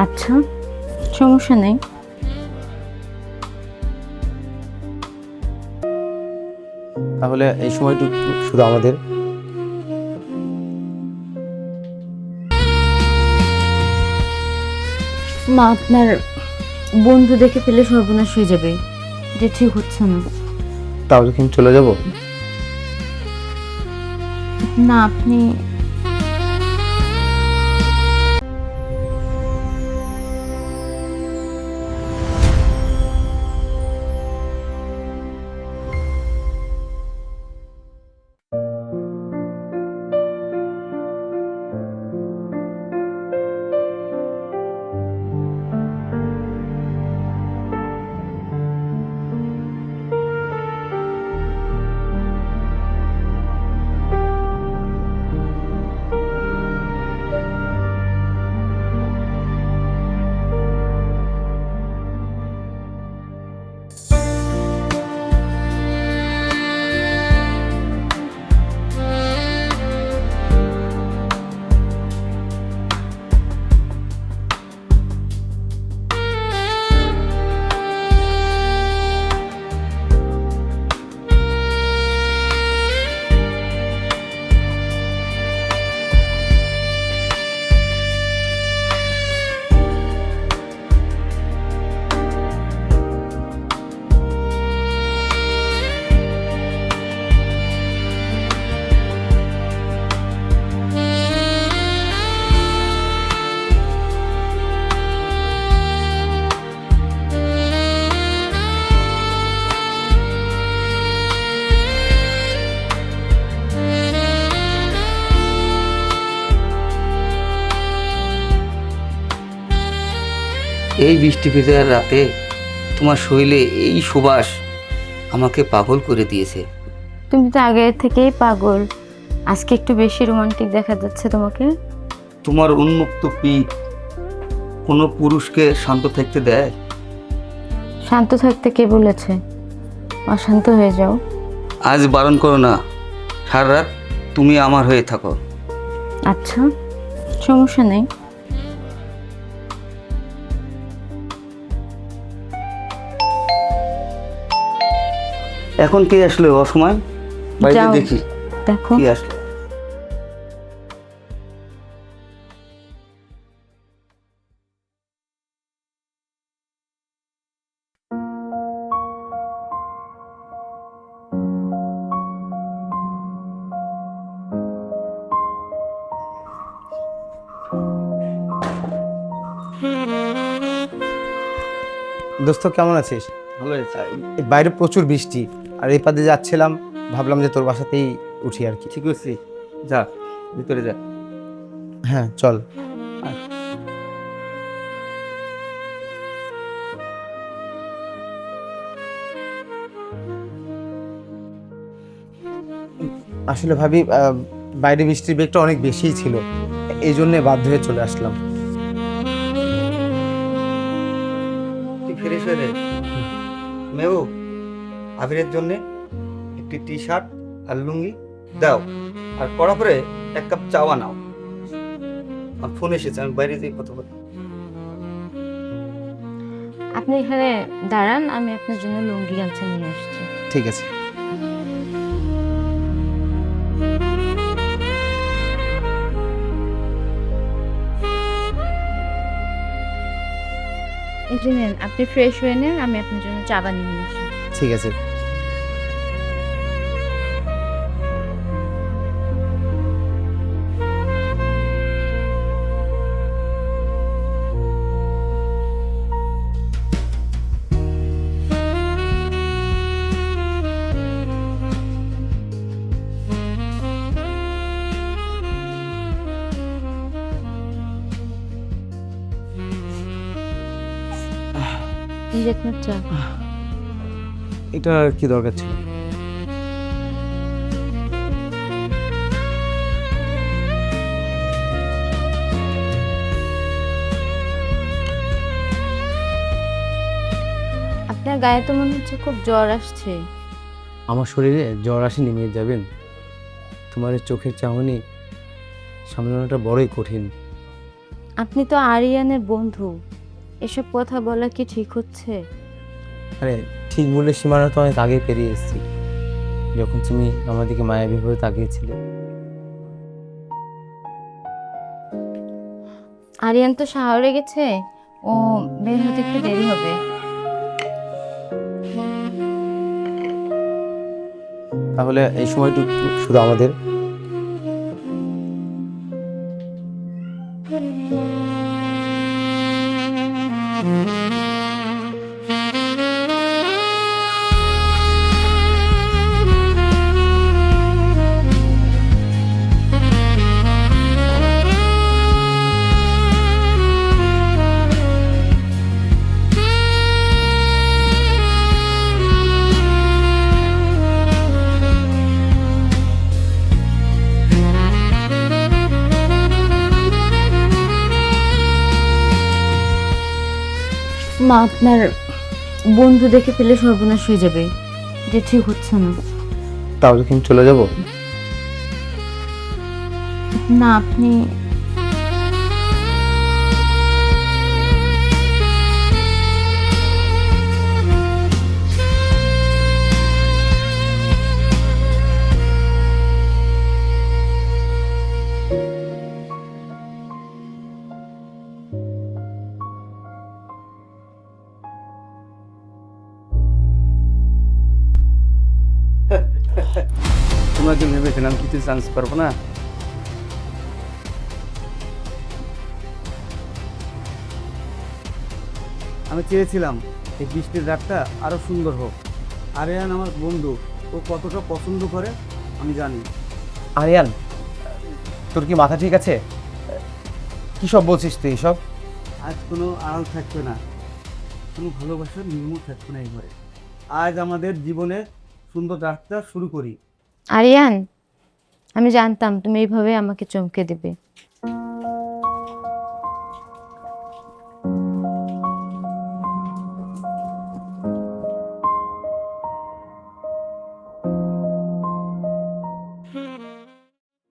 আচ্ছা, সমস্যা নেই। তাহলে এই সময়টুকু শুধু আমাদের। মা, আপনার বন্ধু দেখে ফেলে সর্বনাশ হয়ে যাবে, যে ঠিক হচ্ছে না। তাহলে কি আমি চলে যাব? না, আপনি এই বৃষ্টি ভেজা রাতে তোমার শরীরে এই সুবাস আমাকে পাগল করে দিয়েছে। তুমি তো আগে থেকেই পাগল, আজকে একটু বেশি রোমান্টিক দেখা যাচ্ছে তোমাকে। তোমার উন্মুক্ত পিঠ কোনো পুরুষকে শান্ত থাকতে দেয়? শান্ত থাকতে কে বলেছে? অশান্ত হয়ে যাও। আজ বারণ করো না, সারা রাত তুমি আমার হয়ে থাকো। আচ্ছা, সমস্যা নেই। এখন কে আসলে অসময়? বাড়িতে যাও, দেখি দেখো। কে আসলো। দোস্ত, কেমন আছিস? ভালো আছে। এই বাইরে প্রচুর বৃষ্টি, আর এই পাশে যাচ্ছিলাম, ভাবলাম যে তোর বাসাতেই উঠি আর কি। ঠিক আছে, যা ভিতরে যা। হ্যাঁ, চল। আসলে ভাবি, বাইরে বৃষ্টির বেগটা অনেক বেশিই ছিল, এই জন্যে বাধ্য হয়ে চলে আসলাম। তুই ফ্রেশ হয়ে রে। মেউ, আবিরের জন্যে একটি টি শার্ট আর লুঙ্গি দাও, আর কড়া করে এক কাপ চা বানাও। আমার ফোন এসেছে, আমি বাইরে যেয়ে কথা বলি। আপনি এখানে দাঁড়ান, আমি আপনার জন্য লুঙ্গি গামছা নিয়ে আসছি। ঠিক আছে। এই যে নেন, আপনি ফ্রেশ হয়ে নেন, আমি আপনার জন্য চা বানিয়ে নিয়ে আসি। ঠিক আছে। এই যে আপনার চা। এটা কি দরকার ছিল? আপনার গায়ে তো মনে হচ্ছে খুব জ্বর আসছে। আমার শরীরে জ্বর আসে নেমে যাবেন? তোমার এই চোখের চাহনি সামলানোটা বড়ই কঠিন। আপনি তো আরিয়ানের বন্ধু, এসব কথা বলা কি ঠিক হচ্ছে? আরে ঠিক বলে সীমানা তো অনেক আগে পেরিয়ে এসেছি, যখন তুমি আমার দিকে মায়াবীভাবে তাকিয়েছিলে। আরিয়ান তো শহরে গেছে, ও বের হতে একটু দেরি হবে। তাহলে এই সময়টুকু শুধু আমাদের। মা, আপনার বন্ধু দেখে ফেলে সর্বনাশ হয়ে যাবে, এটা ঠিক হচ্ছে না। তাহলে কি আমি চলে যাব? না, আপনি তোমাকে ভেবেছিলাম কিছু চান্স পারবো না। আমি চেয়েছিলাম এই বৃষ্টির রাতটা আরো সুন্দর হোক। আরিয়ান আমার বন্ধু, ও কতটা পছন্দ করে আমি জানি। আরিয়ান, তোর কি মাথা ঠিক আছে? কি সব বলছিস তুই এসব? আজ কোনো আড়াল থাকবে না, কোনো ভালোবাসার নিয়মও থাকবে না এই ঘরে। আজ আমাদের জীবনে সুন্দর রাতটা শুরু করি। আরিয়ান, আমি জানতাম তুমি এইভাবে আমাকে চমকে দেবে।